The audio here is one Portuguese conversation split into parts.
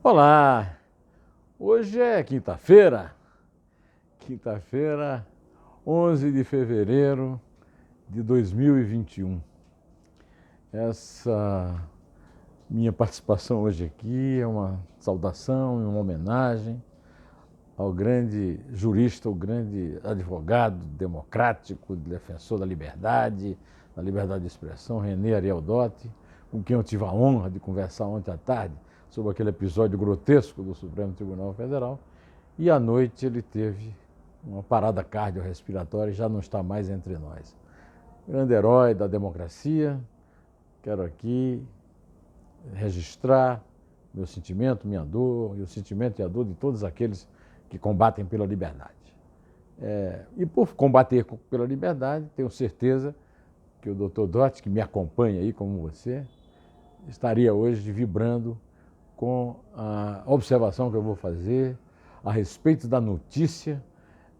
Olá, hoje é quinta-feira, 11 de fevereiro de 2021. Essa minha participação hoje aqui é uma saudação e uma homenagem ao grande jurista, ao grande advogado democrático, defensor da liberdade de expressão, René Ariel Dotti, com quem eu tive a honra de conversar ontem à tarde sobre aquele episódio grotesco do Supremo Tribunal Federal, e à noite ele teve uma parada cardiorrespiratória e já não está mais entre nós. Grande herói da democracia, quero aqui registrar meu sentimento, minha dor, e o sentimento e a dor de todos aqueles que combatem pela liberdade. E por combater pela liberdade, tenho certeza que o Dr. Dotti, que me acompanha aí como você, estaria hoje vibrando com a observação que eu vou fazer a respeito da notícia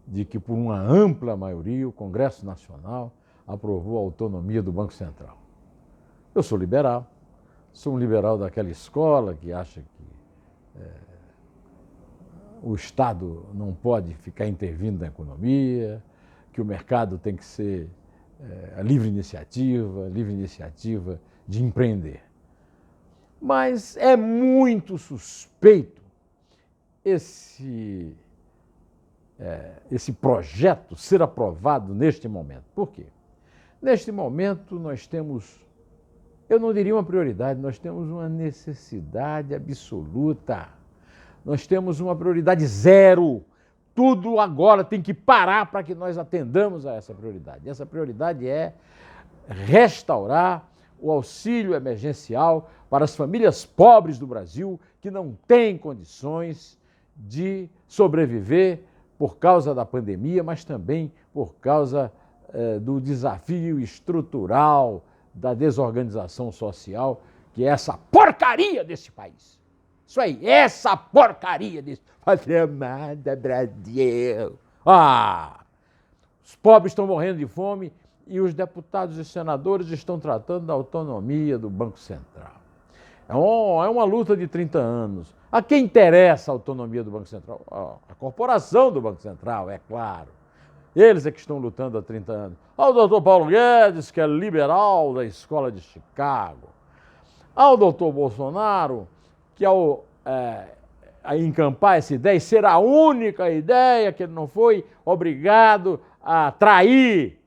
de que, por uma ampla maioria, o Congresso Nacional aprovou a autonomia do Banco Central. Eu sou um liberal daquela escola que acha que o Estado não pode ficar intervindo na economia, que o mercado tem que ser a livre iniciativa de empreender. Mas é muito suspeito esse projeto ser aprovado neste momento. Por quê? Neste momento nós temos, eu não diria uma prioridade, nós temos uma necessidade absoluta. Nós temos uma prioridade zero. Tudo agora tem que parar para que nós atendamos a essa prioridade. Essa prioridade é restaurar o auxílio emergencial para as famílias pobres do Brasil que não têm condições de sobreviver por causa da pandemia, mas também por causa do desafio estrutural da desorganização social, que é essa porcaria desse país. Isso aí, essa porcaria desse... Fazer nada, Brasil. Os pobres estão morrendo de fome e os deputados e senadores estão tratando da autonomia do Banco Central. É uma luta de 30 anos. A quem interessa a autonomia do Banco Central? A corporação do Banco Central, é claro. Eles é que estão lutando há 30 anos. Ao doutor Paulo Guedes, que é liberal da Escola de Chicago. Ao doutor Bolsonaro, que ao encampar essa ideia, ser a única ideia que ele não foi obrigado a trair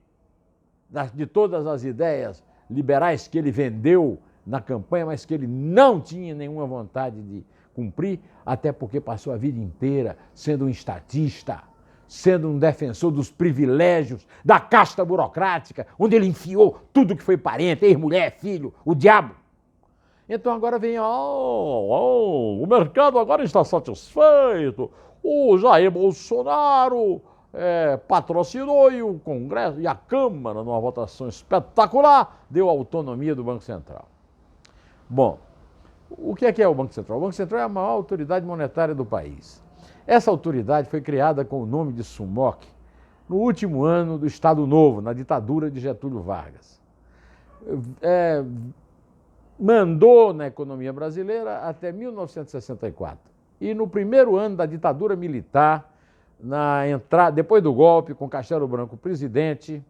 de todas as ideias liberais que ele vendeu na campanha, mas que ele não tinha nenhuma vontade de cumprir, até porque passou a vida inteira sendo um estatista, sendo um defensor dos privilégios da casta burocrática, onde ele enfiou tudo que foi parente, ex-mulher, filho, o diabo. Então agora vem, o mercado agora está satisfeito, o Jair Bolsonaro patrocinou e o Congresso e a Câmara, numa votação espetacular, deu autonomia do Banco Central. Bom, o que é o Banco Central? O Banco Central é a maior autoridade monetária do país. Essa autoridade foi criada com o nome de SUMOC no último ano do Estado Novo, na ditadura de Getúlio Vargas. Mandou na economia brasileira até 1964. E no primeiro ano da ditadura militar, depois do golpe, com Castelo Branco presidente,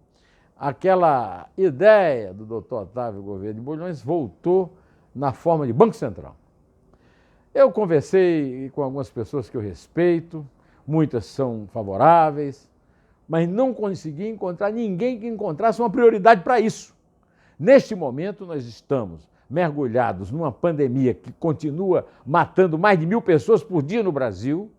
aquela ideia do doutor Otávio Gouveia de Bulhões voltou na forma de Banco Central. Eu conversei com algumas pessoas que eu respeito, muitas são favoráveis, mas não consegui encontrar ninguém que encontrasse uma prioridade para isso. Neste momento, nós estamos mergulhados numa pandemia que continua matando mais de 1.000 pessoas por dia no Brasil,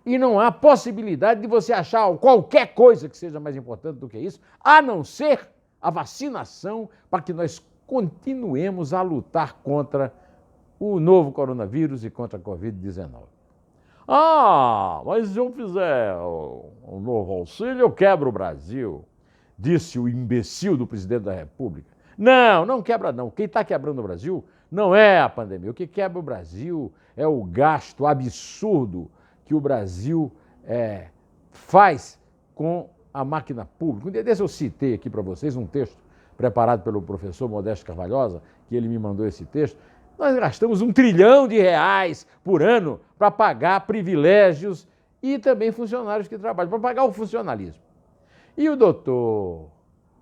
e não há possibilidade de você achar qualquer coisa que seja mais importante do que isso, a não ser a vacinação, para que nós continuemos a lutar contra o novo coronavírus e contra a Covid-19. Mas se eu fizer um novo auxílio, eu quebro o Brasil, disse o imbecil do presidente da República. Não quebra não. Quem está quebrando o Brasil não é a pandemia. O que quebra o Brasil é o gasto absurdo que o Brasil faz com a máquina pública. Um dia desse eu citei aqui para vocês um texto preparado pelo professor Modesto Carvalhosa, que ele me mandou esse texto, Nós gastamos R$ 1 trilhão por ano para pagar privilégios e também funcionários que trabalham, para pagar o funcionalismo. E o doutor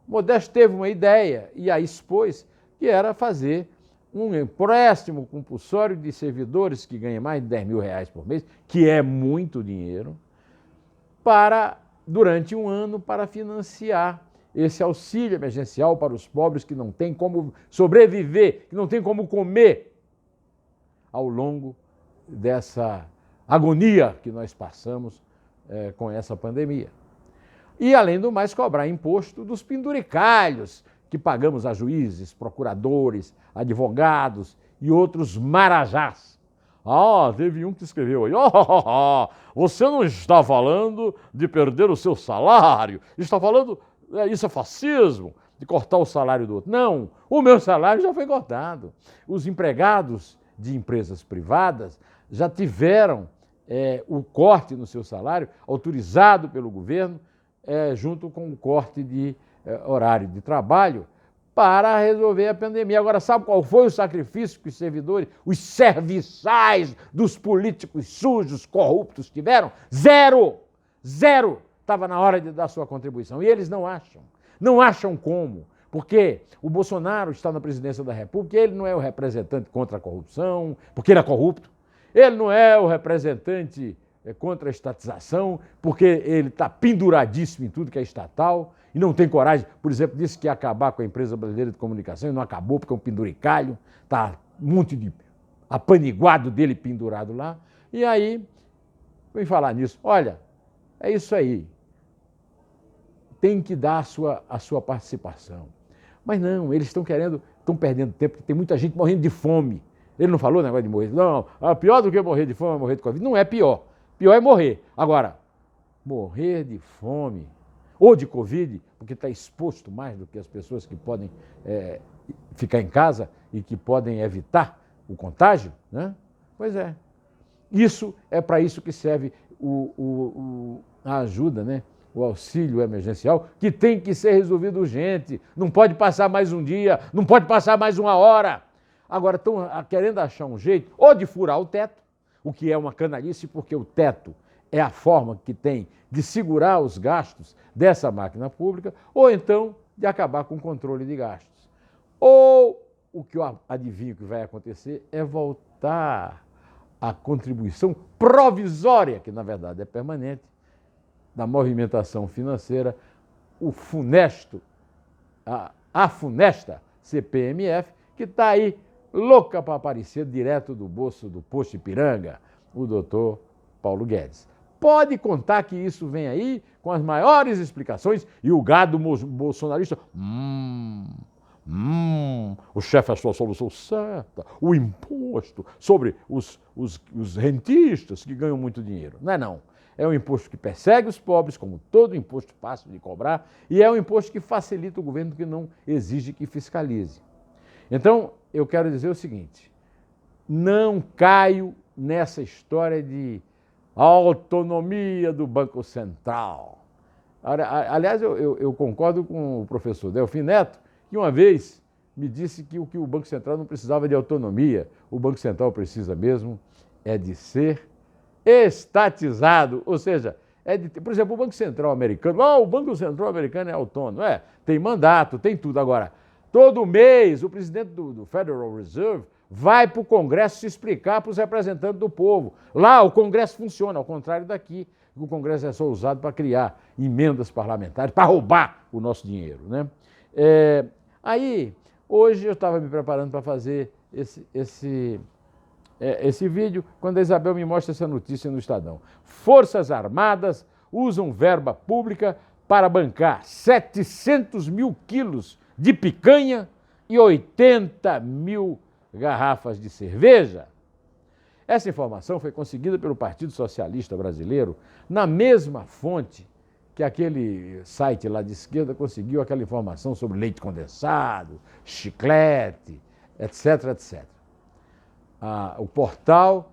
Modesto teve uma ideia e a expôs, que era fazer um empréstimo compulsório de servidores que ganham mais de R$ 10.000 por mês, que é muito dinheiro, durante um ano, para financiar esse auxílio emergencial para os pobres que não têm como sobreviver, que não têm como comer ao longo dessa agonia que nós passamos com essa pandemia. E, além do mais, cobrar imposto dos penduricalhos que pagamos a juízes, procuradores, advogados e outros marajás. Teve um que escreveu aí, você não está falando de perder o seu salário, está falando, isso é fascismo, de cortar o salário do outro. Não, o meu salário já foi cortado. Os empregados de empresas privadas já tiveram o corte no seu salário autorizado pelo governo, junto com o corte de horário de trabalho, para resolver a pandemia. Agora, sabe qual foi o sacrifício que os servidores, os serviçais dos políticos sujos, corruptos tiveram? Zero! Zero! Estava na hora de dar sua contribuição. E eles não acham. Não acham como. Porque o Bolsonaro está na presidência da República, ele não é o representante contra a corrupção, porque ele é corrupto. Ele não é o representante contra a estatização, porque ele está penduradíssimo em tudo que é estatal e não tem coragem. Por exemplo, disse que ia acabar com a empresa brasileira de comunicação e não acabou porque é um penduricalho, está um monte de apaniguado dele pendurado lá. E aí, vem falar nisso. Olha, é isso aí. Tem que dar a sua participação. Mas não, eles estão perdendo tempo, porque tem muita gente morrendo de fome. Ele não falou o negócio de morrer. Não, pior do que morrer de fome é morrer de Covid. Não é pior. Pior é morrer. Agora, morrer de fome ou de Covid, porque está exposto mais do que as pessoas que podem ficar em casa e que podem evitar o contágio, né? Pois é. Isso é para isso que serve a ajuda, né? O auxílio emergencial, que tem que ser resolvido urgente. Não pode passar mais um dia, não pode passar mais uma hora. Agora estão querendo achar um jeito ou de furar o teto, o que é uma canalice, porque o teto é a forma que tem de segurar os gastos dessa máquina pública, ou então de acabar com o controle de gastos. Ou o que eu adivinho que vai acontecer é voltar à contribuição provisória, que na verdade é permanente, da movimentação financeira, a funesta CPMF, que está aí louca para aparecer direto do bolso do posto Ipiranga, o doutor Paulo Guedes. Pode contar que isso vem aí com as maiores explicações e o gado bolsonarista, o chefe achou a solução certa, o imposto sobre os rentistas que ganham muito dinheiro. Não é não. É um imposto que persegue os pobres, como todo imposto fácil de cobrar, e é um imposto que facilita o governo, que não exige que fiscalize. Então, eu quero dizer o seguinte, não caio nessa história de autonomia do Banco Central. Aliás, eu concordo com o professor Delfim Neto, que uma vez me disse que o Banco Central não precisava de autonomia, o Banco Central precisa mesmo de ser estatizado, ou seja, por exemplo, o Banco Central americano, o Banco Central americano é autônomo, tem mandato, tem tudo. Agora, todo mês, o presidente do Federal Reserve vai para o Congresso se explicar para os representantes do povo. Lá o Congresso funciona, ao contrário daqui. O Congresso é só usado para criar emendas parlamentares, para roubar o nosso dinheiro, né? Aí, hoje eu estava me preparando para fazer esse vídeo, quando a Isabel me mostra essa notícia no Estadão. Forças Armadas usam verba pública para bancar 700 mil quilos de picanha e 80 mil garrafas de cerveja. Essa informação foi conseguida pelo Partido Socialista Brasileiro na mesma fonte que aquele site lá de esquerda conseguiu aquela informação sobre leite condensado, chiclete, etc, etc. O portal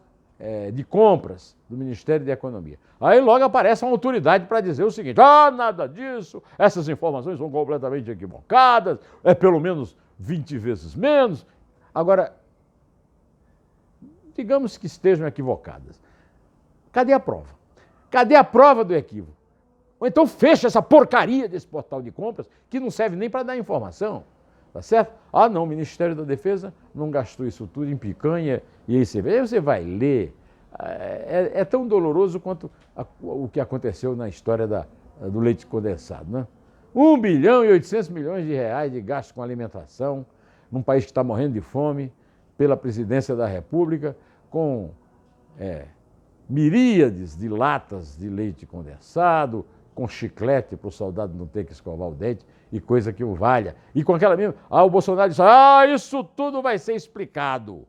de compras do Ministério da Economia. Aí logo aparece uma autoridade para dizer o seguinte, nada disso, essas informações são completamente equivocadas, é pelo menos 20 vezes menos. Agora, digamos que estejam equivocadas. Cadê a prova? Cadê a prova do equívoco? Ou então fecha essa porcaria desse portal de compras, que não serve nem para dar informação. Tá certo? Ah, não, o Ministério da Defesa não gastou isso tudo em picanha e aí você vai ler. É tão doloroso quanto o que aconteceu na história do leite condensado, né? 1 bilhão e 800 milhões de reais de gasto com alimentação, num país que está morrendo de fome, pela presidência da República, com miríades de latas de leite condensado, com chiclete para o soldado não ter que escovar o dente e coisa que o valha. E com aquela mesma... o Bolsonaro disse, isso tudo vai ser explicado.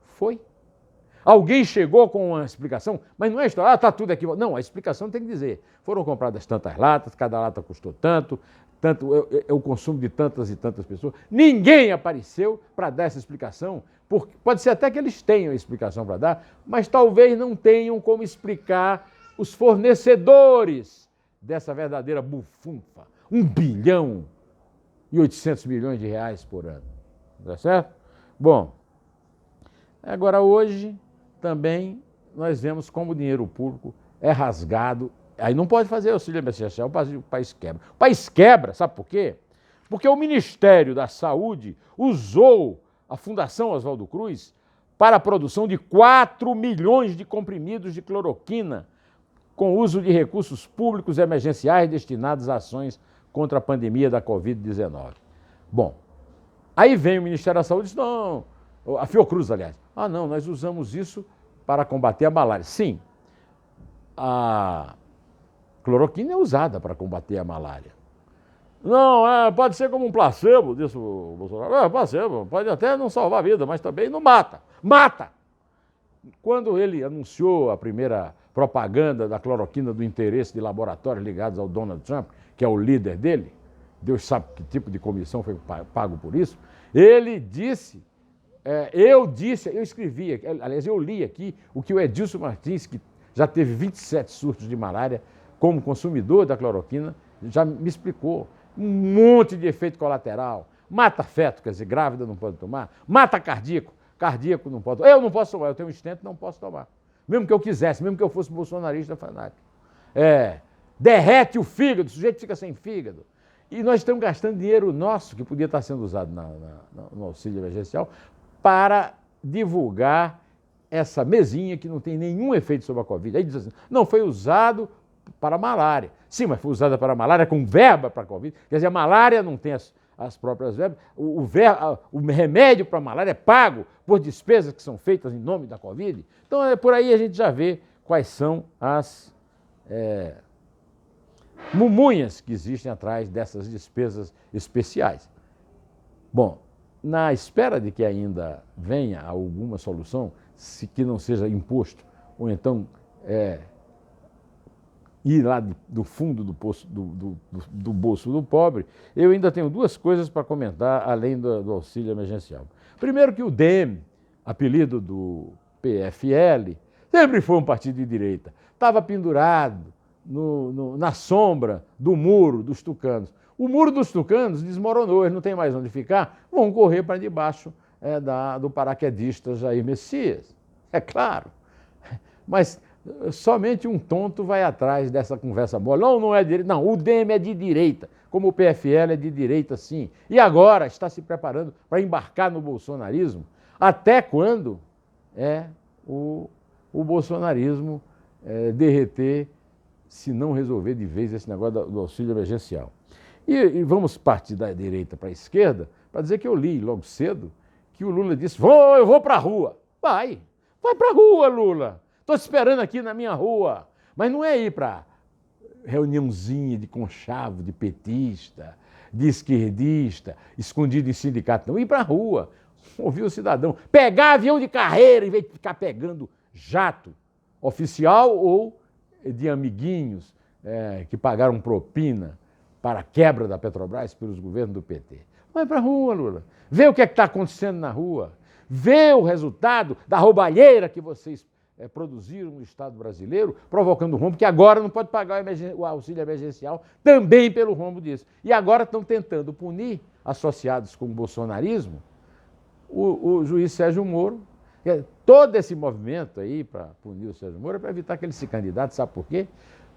Foi. Alguém chegou com uma explicação, mas não é história, está tudo aqui. Não, a explicação tem que dizer. Foram compradas tantas latas, cada lata custou tanto é o consumo de tantas e tantas pessoas. Ninguém apareceu para dar essa explicação, porque pode ser até que eles tenham explicação para dar, mas talvez não tenham como explicar os fornecedores dessa verdadeira bufunfa. 1 bilhão e 800 milhões de reais por ano. Tá certo? Bom, agora hoje também nós vemos como o dinheiro público é rasgado. Aí não pode fazer auxílio emergencial, o país quebra. O país quebra, sabe por quê? Porque o Ministério da Saúde usou a Fundação Oswaldo Cruz para a produção de 4 milhões de comprimidos de cloroquina com uso de recursos públicos emergenciais destinados a ações contra a pandemia da Covid-19. Bom, aí vem o Ministério da Saúde e diz, não, a Fiocruz, aliás, não, nós usamos isso para combater a malária. Sim, a cloroquina é usada para combater a malária. Não, pode ser como um placebo, disse o Bolsonaro. Placebo, pode até não salvar a vida, mas também não mata. Mata! Quando ele anunciou a primeira propaganda da cloroquina do interesse de laboratórios ligados ao Donald Trump, que é o líder dele, Deus sabe que tipo de comissão foi pago por isso, ele disse, eu escrevi, aliás, eu li aqui o que o Edilson Martins, que já teve 27 surtos de malária como consumidor da cloroquina, já me explicou. Um monte de efeito colateral, mata feto, quer dizer, grávida não pode tomar, mata cardíaco não pode tomar. Eu não posso tomar, eu tenho um estento, não posso tomar. Mesmo que eu quisesse, mesmo que eu fosse bolsonarista fanático. Derrete o fígado, o sujeito fica sem fígado. E nós estamos gastando dinheiro nosso, que podia estar sendo usado no auxílio emergencial, para divulgar essa mesinha que não tem nenhum efeito sobre a Covid. Aí diz assim, não, foi usado para a malária. Sim, mas foi usada para a malária com verba para a Covid. Quer dizer, a malária não tem as próprias verbas. O remédio para a malária é pago por despesas que são feitas em nome da Covid. Então, por aí a gente já vê quais são as mumunhas que existem atrás dessas despesas especiais. Bom, na espera de que ainda venha alguma solução, que não seja imposto, ou então ir lá do fundo do poço, do bolso do pobre, eu ainda tenho 2 coisas para comentar, além do auxílio emergencial. Primeiro que o DEM, apelido do PFL, sempre foi um partido de direita. Estava pendurado na sombra do muro dos tucanos. O muro dos tucanos desmoronou, eles não têm mais onde ficar, vão correr para debaixo do paraquedista Jair Messias. É claro. Mas somente um tonto vai atrás dessa conversa mole. Não é de direita. Não, o DEM é de direita, como o PFL é de direita, sim. E agora está se preparando para embarcar no bolsonarismo, até quando o bolsonarismo derreter, se não resolver de vez esse negócio do auxílio emergencial. E vamos partir da direita para a esquerda para dizer que eu li logo cedo que o Lula disse, eu vou para a rua. Vai para a rua, Lula. Estou te esperando aqui na minha rua. Mas não é ir para reuniãozinha de conchavo, de petista, de esquerdista, escondido em sindicato, não. Ir para a rua, ouvir o cidadão, pegar avião de carreira em vez de ficar pegando jato oficial ou de amiguinhos que pagaram propina para a quebra da Petrobras pelos governos do PT. Vai para a rua, Lula. Vê o que está acontecendo na rua. Vê o resultado da roubalheira que vocês produziram no Estado brasileiro, provocando rombo, que agora não pode pagar o auxílio emergencial, também pelo rombo disso. E agora estão tentando punir, associados com o bolsonarismo, o juiz Sérgio Moro, Todo esse movimento aí para punir o Sérgio Moro é para evitar que ele se candidate, sabe por quê?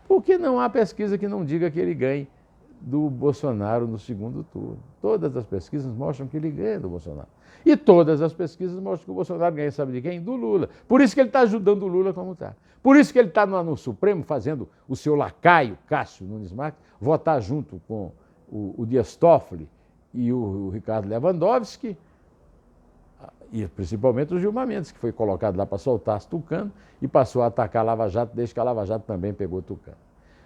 Porque não há pesquisa que não diga que ele ganhe do Bolsonaro no segundo turno. Todas as pesquisas mostram que ele ganha do Bolsonaro. E todas as pesquisas mostram que o Bolsonaro ganha, sabe de quem? Do Lula. Por isso que ele está ajudando o Lula como está. Por isso que ele está no Supremo fazendo o seu lacaio, Cássio Nunes Marques, votar junto com o Dias Toffoli e o Ricardo Lewandowski, e principalmente o Gilmar Mendes, que foi colocado lá para soltar Tucano e passou a atacar a Lava Jato, desde que a Lava Jato também pegou Tucano.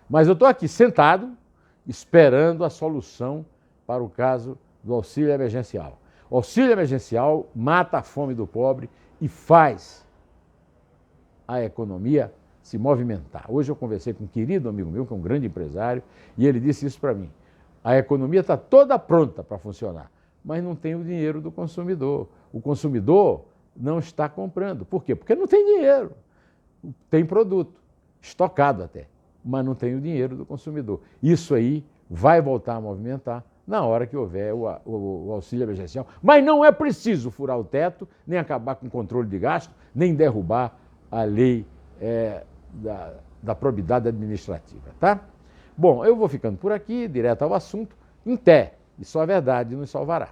Mas eu estou aqui sentado, esperando a solução para o caso do auxílio emergencial. O auxílio emergencial mata a fome do pobre e faz a economia se movimentar. Hoje eu conversei com um querido amigo meu, que é um grande empresário, e ele disse isso para mim. A economia está toda pronta para funcionar, mas não tem o dinheiro do consumidor. O consumidor não está comprando. Por quê? Porque não tem dinheiro. Tem produto, estocado até, mas não tem o dinheiro do consumidor. Isso aí vai voltar a movimentar na hora que houver o auxílio emergencial. Mas não é preciso furar o teto, nem acabar com o controle de gasto, nem derrubar a lei da probidade administrativa, tá? Bom, eu vou ficando por aqui, direto ao assunto. Em té, e só a verdade nos salvará.